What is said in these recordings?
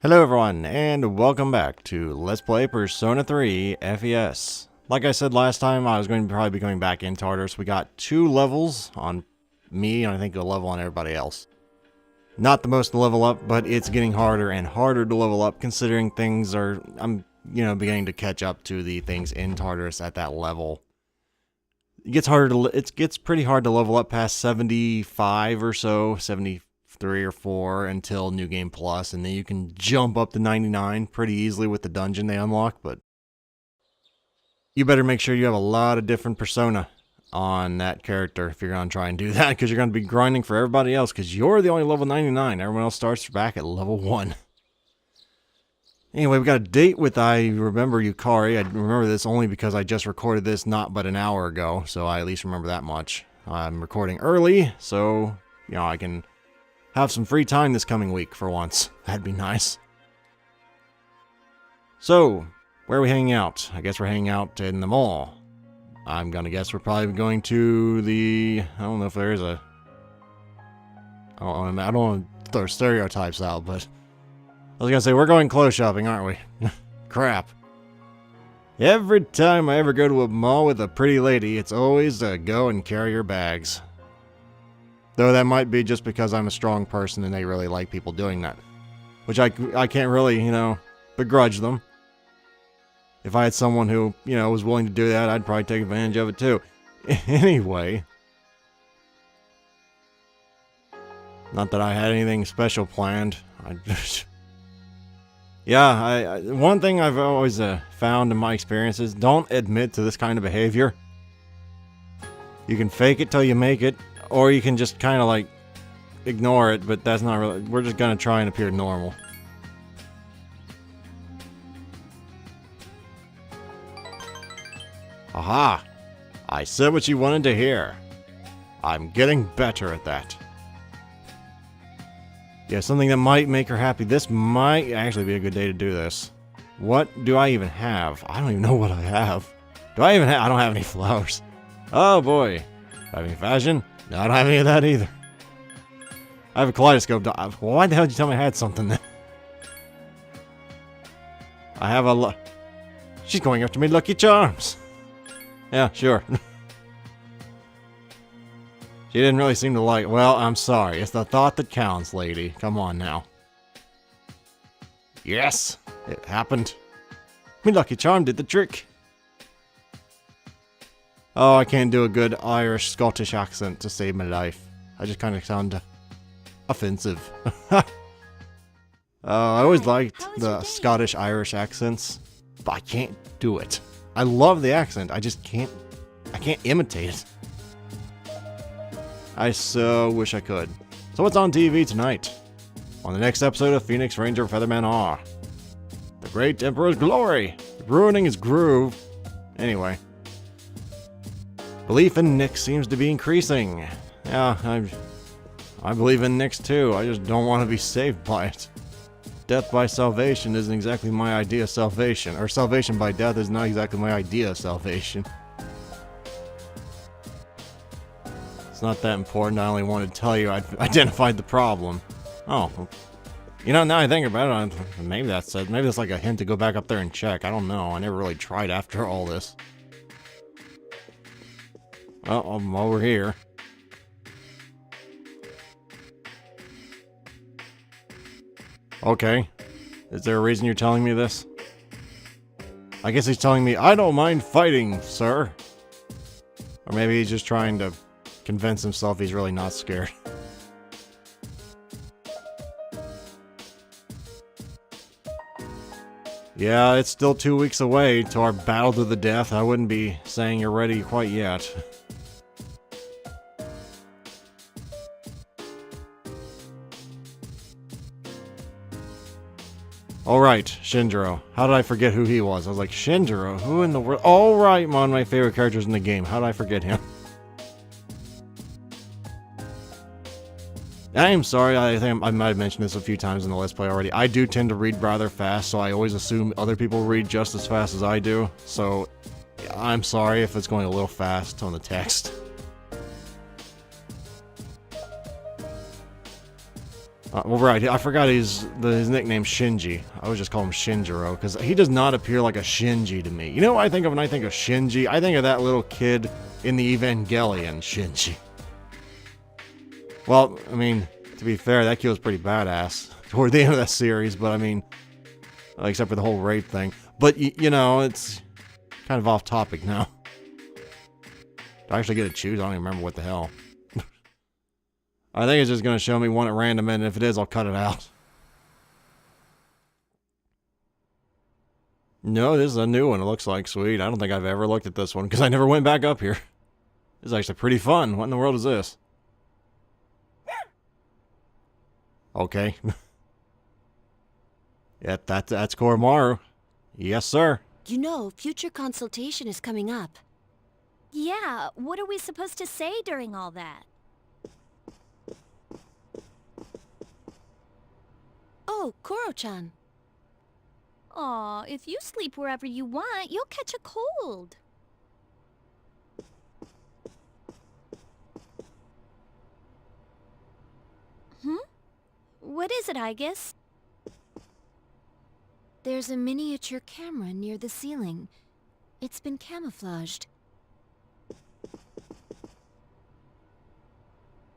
Hello everyone, and welcome back to Let's Play Persona 3 FES. Like I said last time, I was going to probably be going back in Tartarus. We got 2 levels on me, and I think a level on everybody else. Not the most to level up, but it's getting harder and harder to level up considering things are, beginning to catch up to the things in Tartarus at that level. It gets pretty hard to level up past 75 or so, 73 or 4 until New Game Plus, and then you can jump up to 99 pretty easily with the dungeon they unlock, but you better make sure you have a lot of different persona on that character if you're going to try and do that, because you're going to be grinding for everybody else, because you're the only level 99. Everyone else starts back at level 1. Anyway, we got a date with I Remember Yukari. I remember this only because I just recorded this not but an hour ago, so I at least remember that much. I'm recording early, so, I can have some free time this coming week for once. That'd be nice. So, where are we hanging out? I guess we're hanging out in the mall. I'm gonna guess we're probably going to the... I don't know if there is a... I don't want to throw stereotypes out, but... I was gonna say, we're going clothes shopping, aren't we? Crap. Every time I ever go to a mall with a pretty lady, it's always to go and carry her bags. Though that might be just because I'm a strong person and they really like people doing that. Which I can't really, begrudge them. If I had someone who, was willing to do that, I'd probably take advantage of it too. Anyway. Not that I had anything special planned. One thing I've always found in my experiences, don't admit to this kind of behavior. You can fake it till you make it. Or you can just kind of ignore it, but that's not really... We're just gonna try and appear normal. Aha! I said what you wanted to hear. I'm getting better at that. Yeah, something that might make her happy. This might actually be a good day to do this. What do I even have? I don't even know what I have. Do I even have... I don't have any flowers. Oh boy. Do I have any fashion? No, I don't have any of that either. I have a kaleidoscope. Why the hell did you tell me I had something then? I have a... She's going after me, Lucky Charms. Yeah, sure. She didn't really seem to like... Well, I'm sorry. It's the thought that counts, lady. Come on now. Yes! It happened. Me Lucky Charm did the trick. Oh, I can't do a good Irish-Scottish accent to save my life. I just kind of sound offensive. I always liked the Scottish-Irish accents, but I can't do it. I love the accent, I just can't... I can't imitate it. I so wish I could. So what's on TV tonight? On the next episode of Phoenix Ranger Featherman R. The Great Emperor's Glory! Ruining his groove. Anyway. Belief in Nyx seems to be increasing. Yeah, I believe in Nyx too. I just don't want to be saved by it. Death by salvation isn't exactly my idea of salvation. Or salvation by death is not exactly my idea of salvation. It's not that important. I only wanted to tell you I'd identified the problem. Oh. Now I think about it, maybe that's like a hint to go back up there and check. I don't know. I never really tried after all this. Well, I'm over here. Okay. Is there a reason you're telling me this? I guess he's telling me, I don't mind fighting, sir. Or maybe he's just trying to convince himself he's really not scared. Yeah, it's still 2 weeks away to our battle to the death. I wouldn't be saying you're ready quite yet. Alright, Shinjiro. How did I forget who he was? I was like, Shinjiro? Who in the world? Alright, one of my favorite characters in the game. How did I forget him? I'm sorry, I think I might have mentioned this a few times in the Let's Play already. I do tend to read rather fast, so I always assume other people read just as fast as I do. So, I'm sorry if it's going a little fast on the text. Well, right, I forgot his nickname's Shinji. I would just call him Shinjiro, because he does not appear like a Shinji to me. You know what I think of when I think of Shinji? I think of that little kid in the Evangelion, Shinji. Well, I mean, to be fair, that kid was pretty badass toward the end of that series, but I mean, except for the whole rape thing. But, you know, it's kind of off topic now. Do I actually get to choose? I don't even remember what the hell. I think it's just going to show me one at random, and if it is, I'll cut it out. No, this is a new one, it looks like. Sweet. I don't think I've ever looked at this one, because I never went back up here. This is actually pretty fun. What in the world is this? Okay. Yeah, that's Koromaru. Yes, sir. You know, future consultation is coming up. Yeah, what are we supposed to say during all that? Oh, Koro-chan. Aw, if you sleep wherever you want, you'll catch a cold. What is it, Aigis? There's a miniature camera near the ceiling. It's been camouflaged.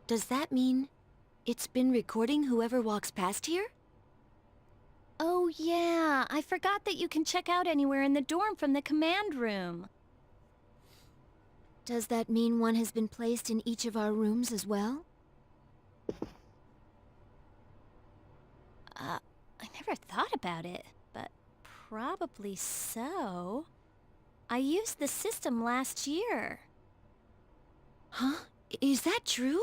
Does that mean it's been recording whoever walks past here? Oh yeah, I forgot that you can check out anywhere in the dorm from the command room. Does that mean one has been placed in each of our rooms as well? I never thought about it, but probably so. I used the system last year. Huh? Is that true?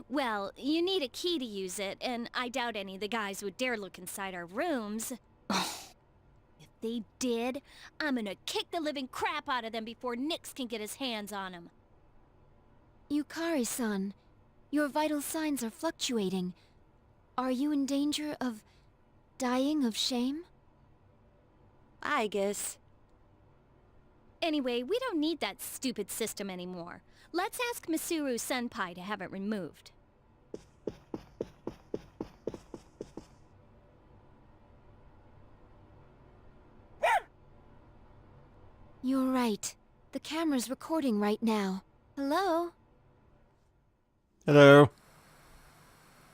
Well, you need a key to use it, and I doubt any of the guys would dare look inside our rooms. If they did, I'm gonna kick the living crap out of them before Nix can get his hands on them. Yukari-san, your vital signs are fluctuating. Are you in danger of dying of shame? I guess. Anyway, we don't need that stupid system anymore. Let's ask Misuru Senpai to have it removed. You're right. The camera's recording right now. Hello? Hello.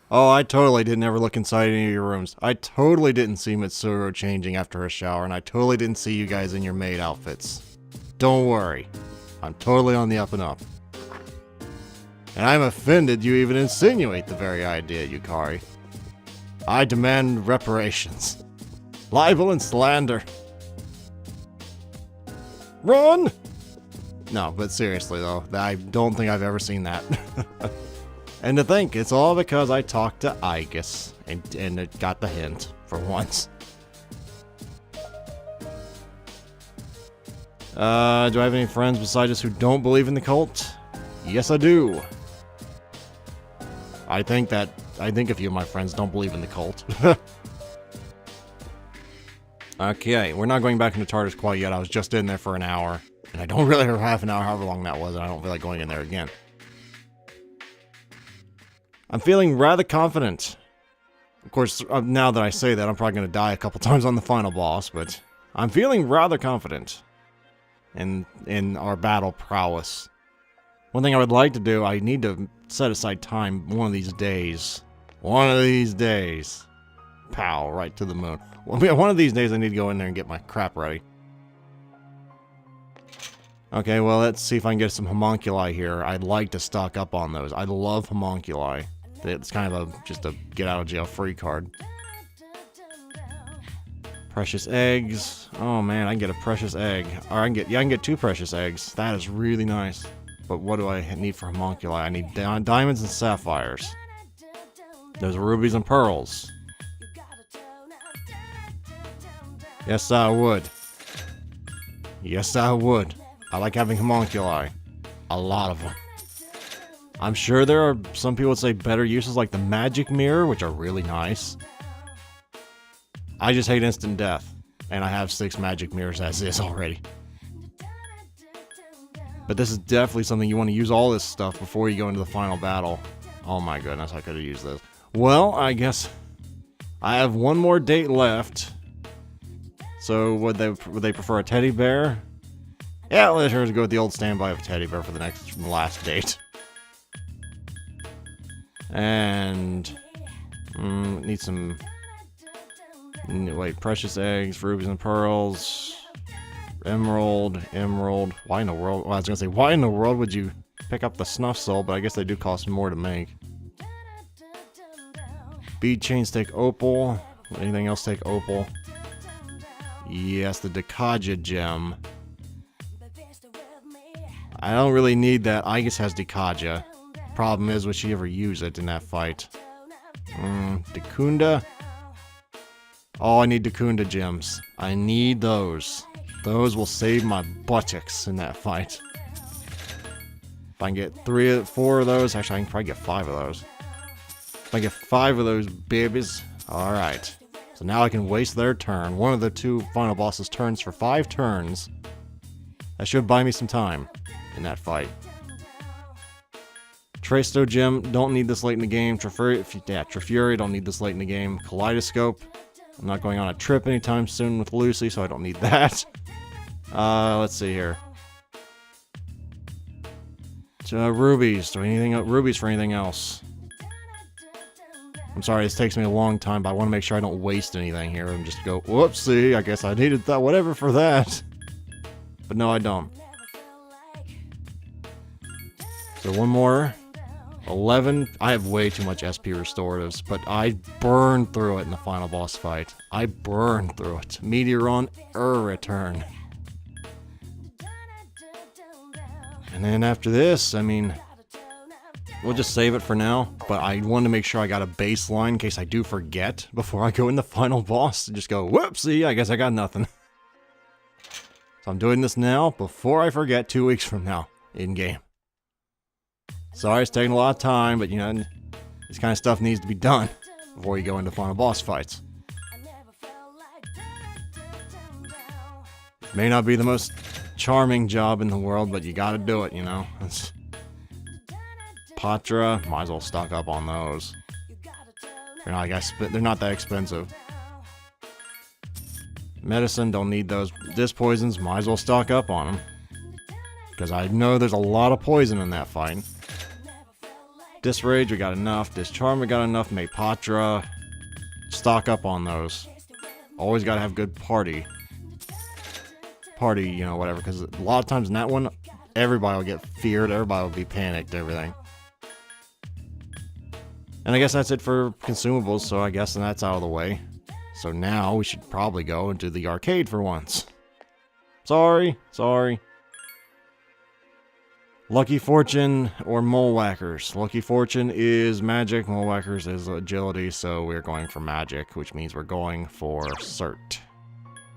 Oh, I totally didn't ever look inside any of your rooms. I totally didn't see Mitsuru changing after her shower, and I totally didn't see you guys in your maid outfits. Don't worry. I'm totally on the up and up. And I'm offended you even insinuate the very idea, Yukari. I demand reparations. Libel and slander. Run! No, but seriously though, I don't think I've ever seen that. And to think, it's all because I talked to Aigis, and it got the hint, for once. Do I have any friends besides us who don't believe in the cult? Yes, I do. I think a few of my friends don't believe in the cult. Okay, we're not going back into Tartarus quite yet. I was just in there for an hour, and I don't really have half an hour, however long that was, and I don't feel like going in there again. I'm feeling rather confident. Of course, now that I say that, I'm probably going to die a couple times on the final boss, but I'm feeling rather confident in our battle prowess. One thing I would like to do, I need to set aside time one of these days. One of these days. Pow, right to the moon. One of these days I need to go in there and get my crap ready. Okay, well, let's see if I can get some homunculi here. I'd like to stock up on those. I love homunculi. It's kind of just a get-out-of-jail-free card. Precious eggs. Oh, man, I can get a precious egg. Or I can get 2 precious eggs. That is really nice. But what do I need for homunculi? I need diamonds and sapphires. There's rubies and pearls. Yes, I would. Yes, I would. I like having homunculi. A lot of them. I'm sure there are some people would say better uses like the magic mirror, which are really nice. I just hate instant death. And I have 6 magic mirrors as is already. But this is definitely something you want to use all this stuff before you go into the final battle. Oh my goodness, I could have used this. Well, I guess I have one more date left. So would they prefer a teddy bear? Yeah, let's sure go with the old standby of a teddy bear for the last date. And need some precious eggs, rubies and pearls, emerald. Why in the world? Well, I was gonna say, why in the world would you pick up the snuff soul? But I guess they do cost more to make. Bead chains take opal. Anything else take opal? Yes, the Dekaja gem. I don't really need that. Aegis has Dekaja. Problem is, would she ever use it in that fight? Dekunda? Oh, I need Dekunda gems. I need those. Those will save my buttocks in that fight. If I can get 4 of those, actually I can probably get 5 of those. If I get 5 of those babies, alright. So now I can waste their turn. One of the 2 final bosses' turns for 5 turns. That should buy me some time in that fight. Tresto gem, don't need this late in the game. Trifuri, don't need this late in the game. Kaleidoscope, I'm not going on a trip anytime soon with Lucy, so I don't need that. Let's see here. Rubies, rubies for anything else? I'm sorry, this takes me a long time, but I want to make sure I don't waste anything here and just go, whoopsie, I guess I needed that, whatever for that. But no, I don't. So one more. 11. I have way too much SP restoratives, but I burned through it in the final boss fight. I burned through it. Meteoron, return. And then after this, I mean, we'll just save it for now, but I wanted to make sure I got a baseline in case I do forget before I go in the final boss. Just go, whoopsie, I guess I got nothing. So I'm doing this now before I forget 2 weeks from now, in-game. Sorry, it's taking a lot of time, but you know, this kind of stuff needs to be done before you go into final boss fights. May not be the most charming job in the world, but you gotta do it, you know. Patra, might as well stock up on those. They're not that expensive. Medicine, don't need those. Disc poisons, might as well stock up on them. Because I know there's a lot of poison in that fight. Disc Rage, we got enough. Disc Charm, we got enough. Make Patra. Stock up on those. Always gotta have good party, you know, whatever. Because a lot of times in that one, everybody will get feared. Everybody will be panicked, everything. And I guess that's it for consumables, so I guess that's out of the way. So now we should probably go into the arcade for once. Sorry. Lucky Fortune or Mole Whackers. Lucky Fortune is magic, Mole Whackers is agility, so we're going for magic, which means we're going for Cert.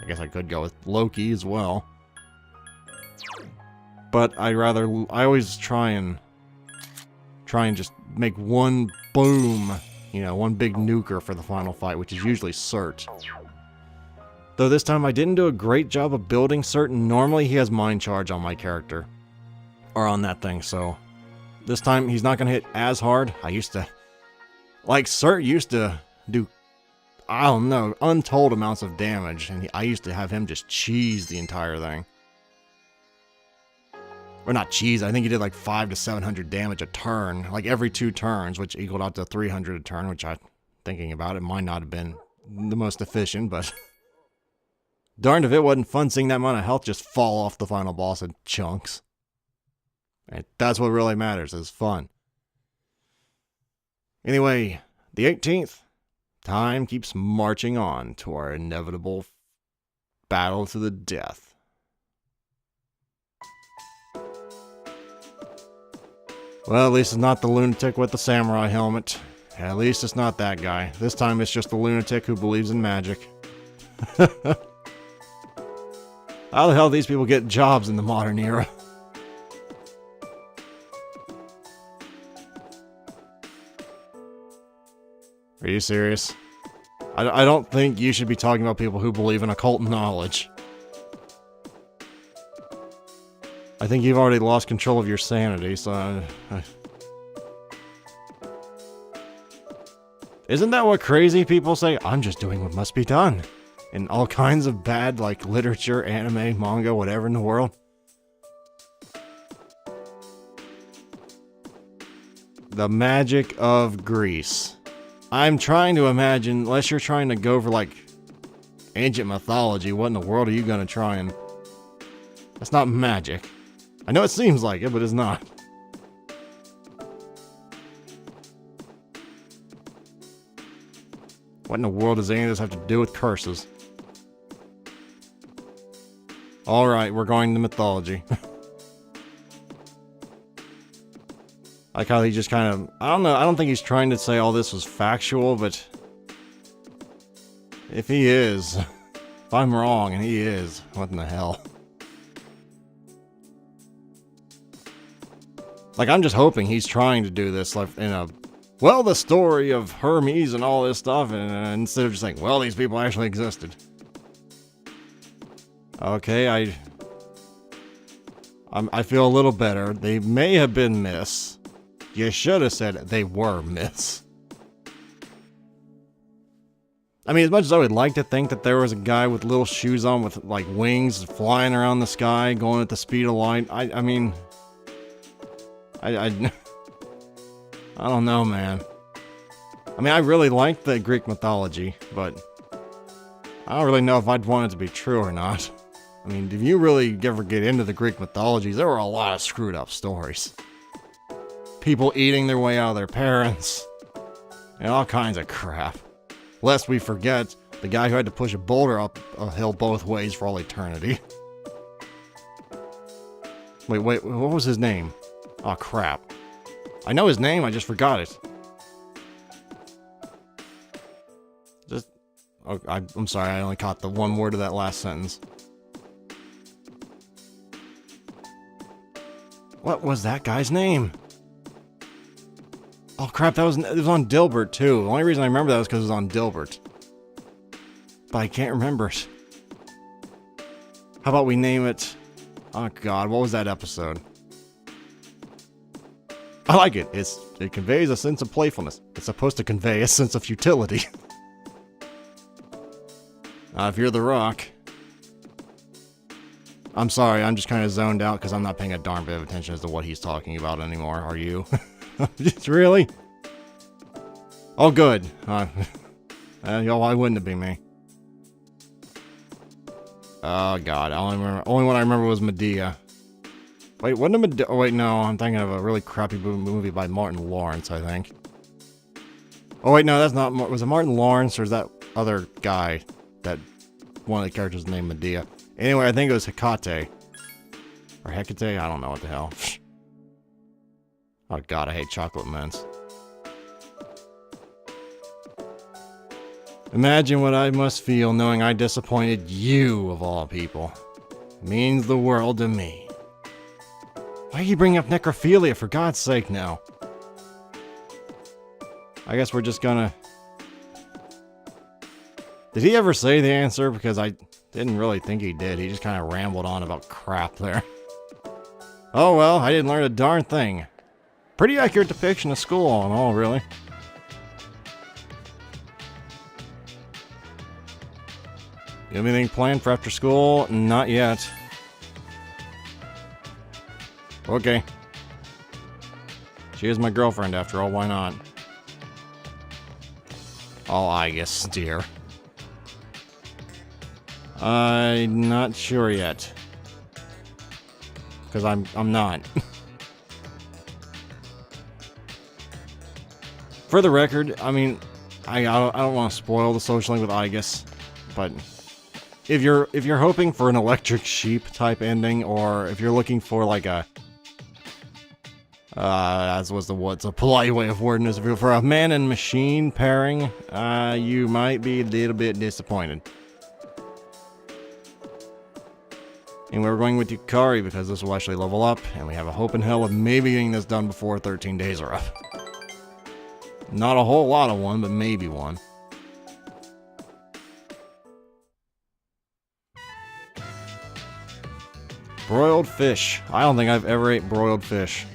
I guess I could go with Loki as well. But I always try and just make one boom, you know, one big nuker for the final fight, which is usually Cert. Though this time I didn't do a great job of building Cert, and normally he has Mind Charge on my character. Or on that thing, so this time he's not gonna hit as hard. Cert used to do, I don't know, untold amounts of damage, and I used to have him just cheese the entire thing. Or not cheese, I think he did like 500 to 700 damage a turn, like every 2 turns, which equaled out to 300 a turn, which thinking about it, might not have been the most efficient, but darned if it wasn't fun seeing that amount of health just fall off the final boss in chunks. And that's what really matters, is fun. Anyway, the 18th. Time keeps marching on to our inevitable battle to the death. Well, at least it's not the lunatic with the samurai helmet. At least it's not that guy. This time it's just the lunatic who believes in magic. How the hell do these people get jobs in the modern era? Are you serious? I don't think you should be talking about people who believe in occult knowledge. I think you've already lost control of your sanity, so... Isn't that what crazy people say? I'm just doing what must be done. In all kinds of bad, like, literature, anime, manga, whatever in the world. The magic of Greece. I'm trying to imagine, unless you're trying to go for, like, ancient mythology, what in the world are you gonna try and... That's not magic. I know it seems like it, but it's not. What in the world does any of this have to do with curses? Alright, we're going to mythology. I like how he just kind of... I don't know, I don't think he's trying to say all this was factual, but... If he is... If I'm wrong, and he is, what in the hell? Like, I'm just hoping he's trying to do this, like, in a... Well, the story of Hermes and all this stuff, and instead of just saying, well, these people actually existed. Okay, I feel a little better. They may have been myths. You should have said they were myths. I mean, as much as I would like to think that there was a guy with little shoes on with, like, wings flying around the sky, going at the speed of light, I mean... I don't know, man. I mean, I really like the Greek mythology, but I don't really know if I'd want it to be true or not. I mean, if you really ever get into the Greek mythologies, there were a lot of screwed up stories. People eating their way out of their parents, and all kinds of crap. Lest we forget the guy who had to push a boulder up a hill both ways for all eternity. Wait, what was his name? Oh, crap. I know his name, I just forgot it. Oh, I'm sorry, I only caught the one word of that last sentence. What was that guy's name? Oh crap, it was on Dilbert too. The only reason I remember that was because it was on Dilbert. But I can't remember it. How about we name it... Oh god, what was that episode? I like it. It conveys a sense of playfulness. It's supposed to convey a sense of futility. If you're The Rock... I'm sorry, I'm just kind of zoned out because I'm not paying a darn bit of attention as to what he's talking about anymore. Are you? Really? Oh, good. Why wouldn't it be me? Oh, God. Only one I remember was Medea. Wait, wasn't it Medea? Oh, wait, no. I'm thinking of a really crappy movie by Martin Lawrence, I think. Oh, wait, no, that's not... Was it Martin Lawrence or is that other guy? That one of the characters named Medea. Anyway, I think it was Hecate. Or Hecate? I don't know what the hell. Oh god, I hate chocolate mints. Imagine what I must feel knowing I disappointed you, of all people. It means the world to me. Why are you bringing up necrophilia, for God's sake, now? I guess we're just gonna... Did he ever say the answer? Because I didn't really think he did. He just kind of rambled on about crap there. Oh well, I didn't learn a darn thing. Pretty accurate depiction of school all in all, really. You have anything planned for after school? Not yet. Okay. She is my girlfriend after all, why not? Oh, I guess, dear. I'm not sure yet. Because I'm not. For the record, I mean, I don't want to spoil the social link with Igus, but if you're hoping for an electric sheep type ending, or if you're looking for like a what's a polite way of wording this, if you're for a man and machine pairing, you might be a little bit disappointed. And we're going with Yukari because this will actually level up, and we have a hope in hell of maybe getting this done before 13 days are up. Not a whole lot of one, but maybe one. Broiled fish. I don't think I've ever ate broiled fish.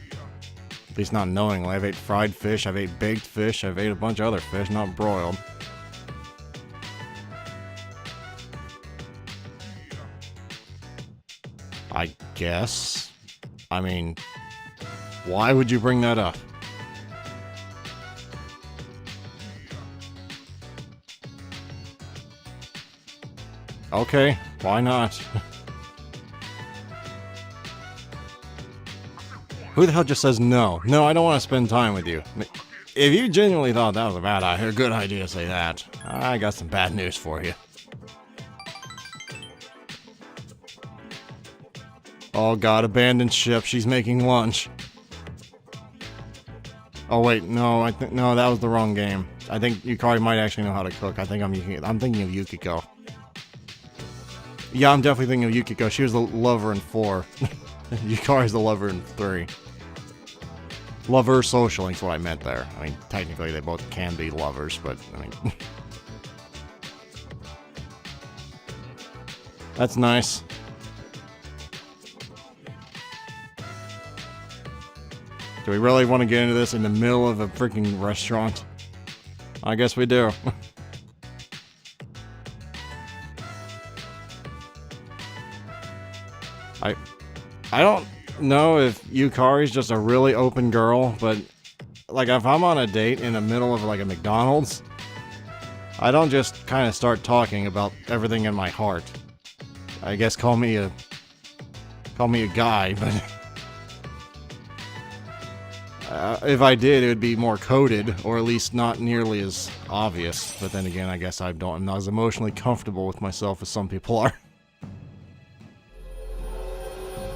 At least not knowingly. I've ate fried fish, I've ate baked fish, I've ate a bunch of other fish, not broiled. I guess. I mean, why would you bring that up? Okay, why not? Who the hell just says no? No, I don't want to spend time with you. If you genuinely thought that was a good idea to say that, I got some bad news for you. Oh god, abandoned ship. She's making lunch. Oh wait, no, no, that was the wrong game. I think Yukari might actually know how to cook. I'm thinking of Yukiko. Yeah, I'm definitely thinking of Yukiko. She was the lover in 4. Yukari's the lover in 3. Lover social is what I meant there. I mean, technically they both can be lovers, but I mean... That's nice. Do we really want to get into this in the middle of a freaking restaurant? I guess we do. I don't know if Yukari's just a really open girl, but like if I'm on a date in the middle of like a McDonald's, I don't just kind of start talking about everything in my heart. I guess call me a guy, but if I did, it would be more coded, or at least not nearly as obvious. But then again, I guess I'm not as emotionally comfortable with myself as some people are.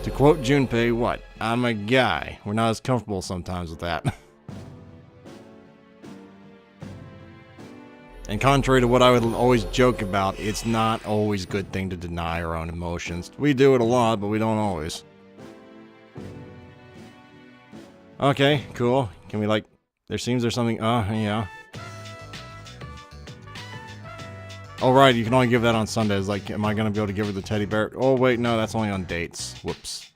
To quote Junpei, what? I'm a guy. We're not as comfortable sometimes with that. And contrary to what I would always joke about, it's not always a good thing to deny our own emotions. We do it a lot, but we don't always. Okay, cool. Can we like... there's something... yeah. Oh, right, you can only give that on Sundays. Like, am I gonna be able to give her the teddy bear? Oh, wait, no, that's only on dates. Whoops.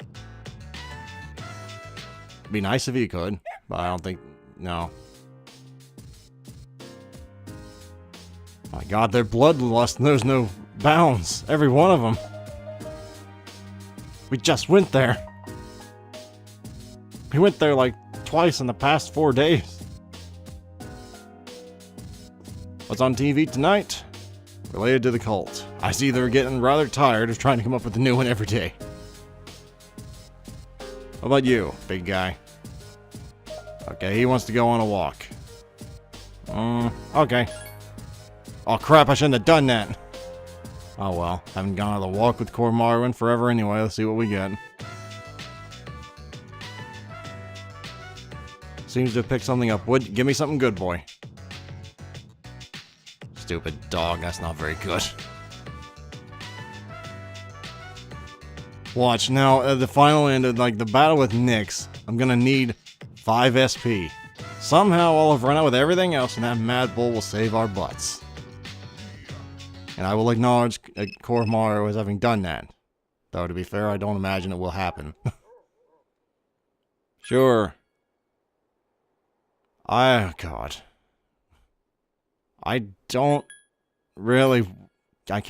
Be nice if you could, but I don't think... no. My god, their bloodlust knows no bounds. Every one of them. We just went there. We went there like twice in the past 4 days. What's on TV tonight? Related to the cult. I see they're getting rather tired of trying to come up with a new one every day. How about you, big guy? Okay, he wants to go on a walk. Okay. Oh crap, I shouldn't have done that. Oh well, haven't gone on a walk with Koromaru in forever anyway. Let's see what we get. Seems to have picked something up. Give me something good, boy. Stupid dog, that's not very good. Watch, now, the final end of, like, the battle with Nyx, I'm gonna need 5 SP. Somehow I'll have run out with everything else, and that Mad Bull will save our butts. And I will acknowledge Koromaru as having done that. Though, to be fair, I don't imagine it will happen. Sure. God. I don't really... I'm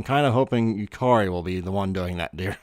kind of hoping Yukari will be the one doing that, dear.